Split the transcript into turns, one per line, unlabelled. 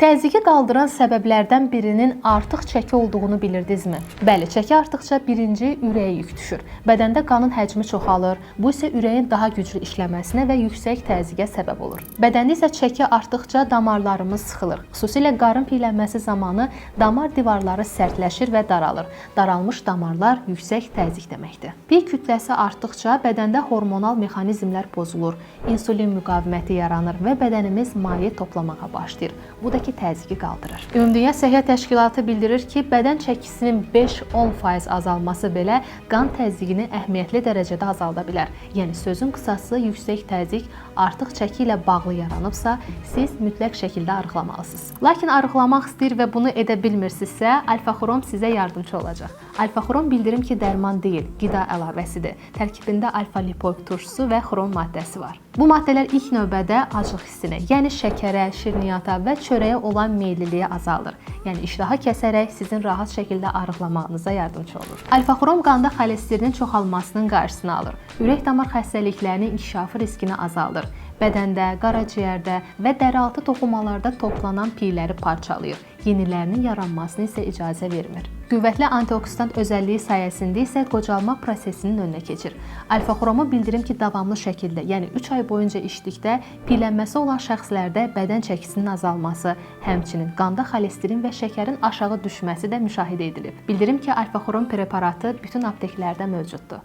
Təzyiqi qaldıran səbəblərdən birinin artıq çəki olduğunu bilirdinizmi? Bəli, çəki artdıqca birinci ürəyə yük düşür. Bədəndə qanın həcmi çoxalır. Bu isə ürəyin daha güclü işləməsinə və yüksək təzyiqə səbəb olur. Bədəndə isə çəki artdıqca damarlarımız sıxılır. Xüsusilə qarın piylənməsi zamanı damar divarları sərtləşir və daralır. Daralmış damarlar yüksək təzyiq deməkdir. Piy kütləsi artdıqca bədəndə hormonal mexanizmlər pozulur. İnsulin müqaviməti yaranır və bədənimiz maye toplamağa başlayır. Bu da ki, təzyiqi qaldırır. Ümumdünya Səhiyyə Təşkilatı bildirir ki, bədən çəkisinin 5-10% azalması belə qan təzyiqini əhəmiyyətli dərəcədə azalda bilər. Yəni sözün qısası, yüksək təzyiq artıq çəki ilə bağlı yaranıbsa, siz mütləq şəkildə arıqlamalısınız. Lakin arıqlamaq istəyir və bunu edə bilmirsinizsə, alfa-xorom sizə yardımcı olacaq. Alfa-xorom bildirim ki, dərman deyil, qida əlavəsidir. Tərkibində alfa-lipoid turşusu və xrom maddəsi var. Bu maddələr ilk növbədə aclıq hissini, yəni şəkərə, şirniyyata və çörəyə olan meylliliyi azaldır. Yəni iştahı kəsərək sizin rahat şəkildə arıqlamağınıza yardımcı olur. Alfa-xorom qanda xolesterinin çoxalmasının qarşısını alır. Ürək-damar xəstəliklərinin inkişafı riskini azaldır. Bədəndə, qaraciyərdə və dərialtı toxumalarda toplanan piyləri parçalayır. Yenilərinin yaranmasına isə icazə vermir. Qüvvətli antioksidant özəlliyi sayəsində isə qocalma prosesinin önünə keçir. Alfa-xromu bildirim ki, davamlı şəkildə, yəni 3 ay boyunca içdikdə piylənməsi olan şəxslərdə bədən çəkisinin azalması, həmçinin qanda xolesterin və şəkərin aşağı düşməsi də müşahidə edilib. Bildirim ki, alfa-xrom preparatı bütün apteklərdə mövcuddur.